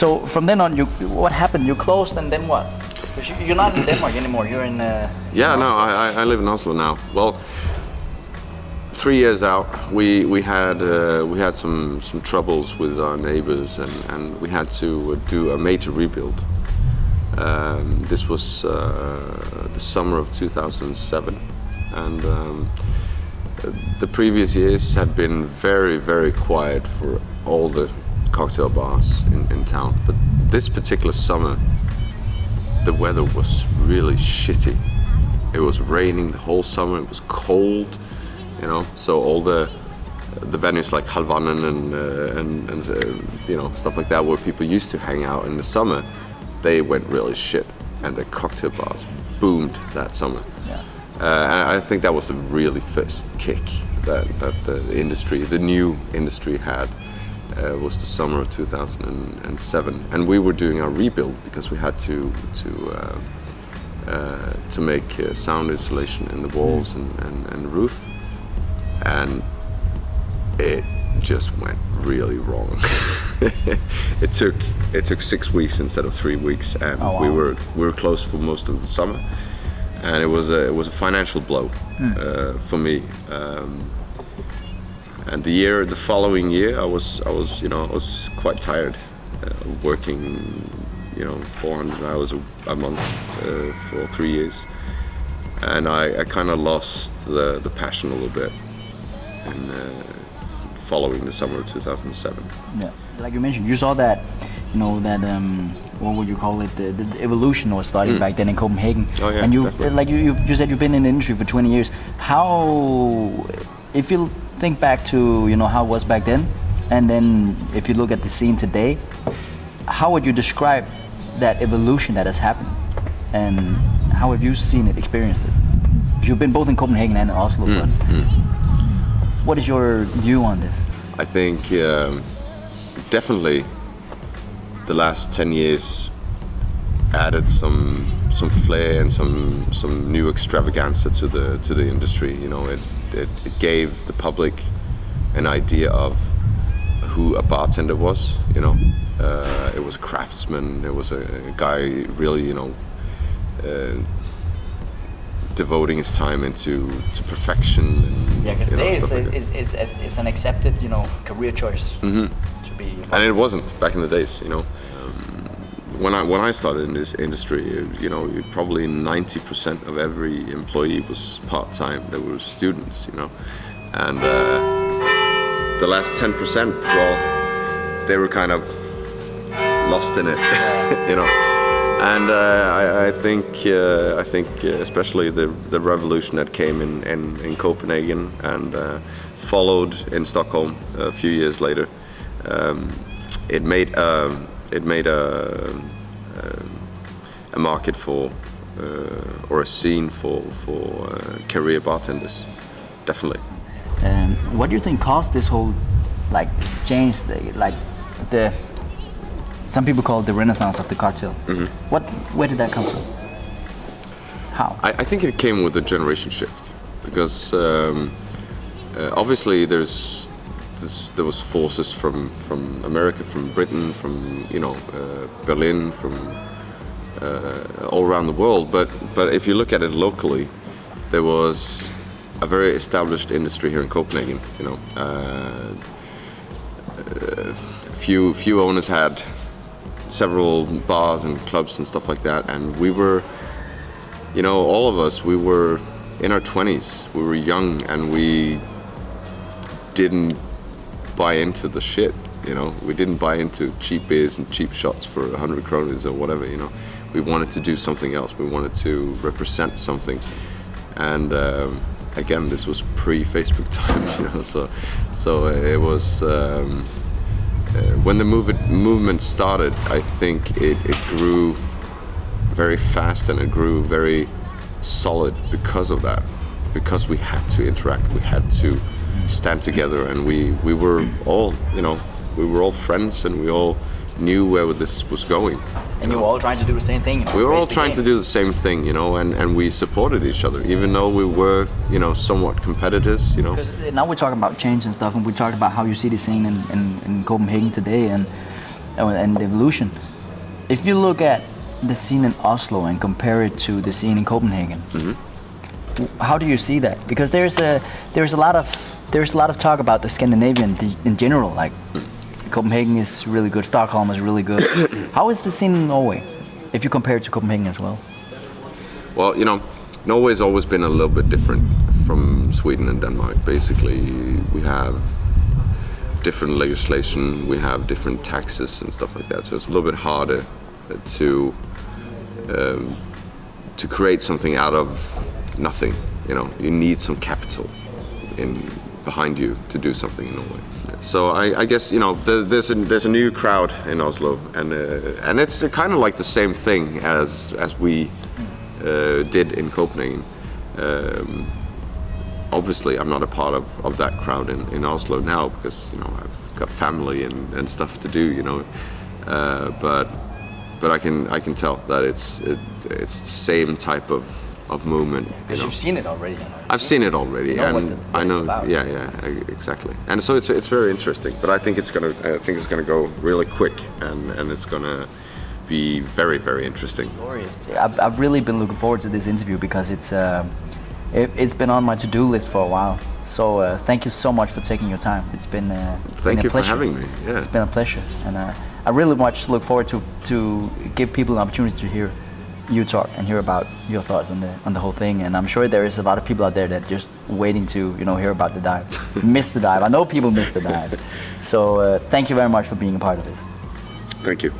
So from then on, what happened? You closed, and then what? You're not in Denmark anymore. You're in. I live in Oslo now. Well, 3 years out, we had some troubles with our neighbors, and we had to do a major rebuild. This was the summer of 2007, and the previous years had been very, very quiet for all the cocktail bars in town. But this particular summer, the weather was really shitty. It was raining the whole summer. It was cold, So all the venues like Halvanen and stuff like that, where people used to hang out in the summer, they went really shit, and the cocktail bars boomed that summer. And I think that was the really first kick that the new industry had. Was the summer of 2007, and we were doing our rebuild because we had to make sound insulation in the walls and the roof, and it just went really wrong. It took 6 weeks instead of 3 weeks, and we were closed for most of the summer, and it was a financial blow for me. And the following year, I was quite tired, working, 400 hours a month for 3 years, and I kind of lost the passion a little bit in following the summer of 2007. Yeah, like you mentioned, you saw that, what would you call it? The evolution was starting back then in Copenhagen. Oh yeah, and you definitely. like you said you've been in the industry for 20 years. How, if you think back to how it was back then, and then if you look at the scene today, how would you describe that evolution that has happened, and how have you seen it, experienced it? You've been both in Copenhagen and in Oslo, but what is your view on this? I think definitely the last 10 years added some flair and some new extravaganza to the industry. It gave the public an idea of who a bartender was. It was a craftsman. It was a guy really, devoting his time to perfection. Because today it's an accepted, career choice to be. And it wasn't back in the days, When I started in this industry, probably 90% of every employee was part-time. They were students, and the last 10%, well, they were kind of lost in it, And I think especially the revolution that came in Copenhagen and followed in Stockholm a few years later, it made a market for or a scene for career bartenders, definitely. What do you think caused this whole change? Some people call it the renaissance of the cocktail. Where did that come from? How? I think it came with the generation shift, because obviously there was forces from America, from Britain, from Berlin, from all around the world. But if you look at it locally, there was a very established industry here in Copenhagen. Few owners had several bars and clubs and stuff like that, and we were, all of us, we were in our 20s. We were young, and we didn't buy into the shit. We didn't buy into cheap beers and cheap shots for 100 kroners or whatever. We wanted to do something else. We wanted to represent something, and again, this was pre-Facebook time. So it was. When the movement started, I think it grew very fast, and it grew very solid because of that. Because we had to interact, we had to stand together, and we were all friends, and we all knew where this was going. And you were all trying to do the same thing. We were all trying to do the same thing, and we supported each other, even though we were, somewhat competitors, Because now we're talking about change and stuff, and we talked about how you see the scene in Copenhagen today, and and the evolution. If you look at the scene in Oslo and compare it to the scene in Copenhagen, how do you see that? Because there's a lot of talk about the Scandinavian in general. Like Copenhagen is really good, Stockholm is really good. How is the scene in Norway, if you compare it to Copenhagen as well? Well, Norway's always been a little bit different from Sweden and Denmark. Basically, we have different legislation, we have different taxes and stuff like that. So it's a little bit harder to create something out of nothing. You need some capital behind you to do something in Norway. So I guess there's a new crowd in Oslo, and it's kind of like the same thing as we did in Copenhagen. Obviously, I'm not a part of that crowd in Oslo now because I've got family and stuff to do. But I can tell that it's the same type of movement. Because you've seen it already. I've seen it already, and I know. About. Yeah, exactly. And so it's very interesting. But I think it's gonna go really quick, and it's gonna be very, very interesting. I've really been looking forward to this interview because it's been on my to-do list for a while. So thank you so much for taking your time. It's been thank you for having me. Yeah, it's been a pleasure, and I really much look forward to give people an opportunity to hear you talk and hear about your thoughts on the whole thing. And I'm sure there is a lot of people out there that just waiting to hear about the dive, miss the dive. I know people miss the dive. So thank you very much for being a part of this. Thank you.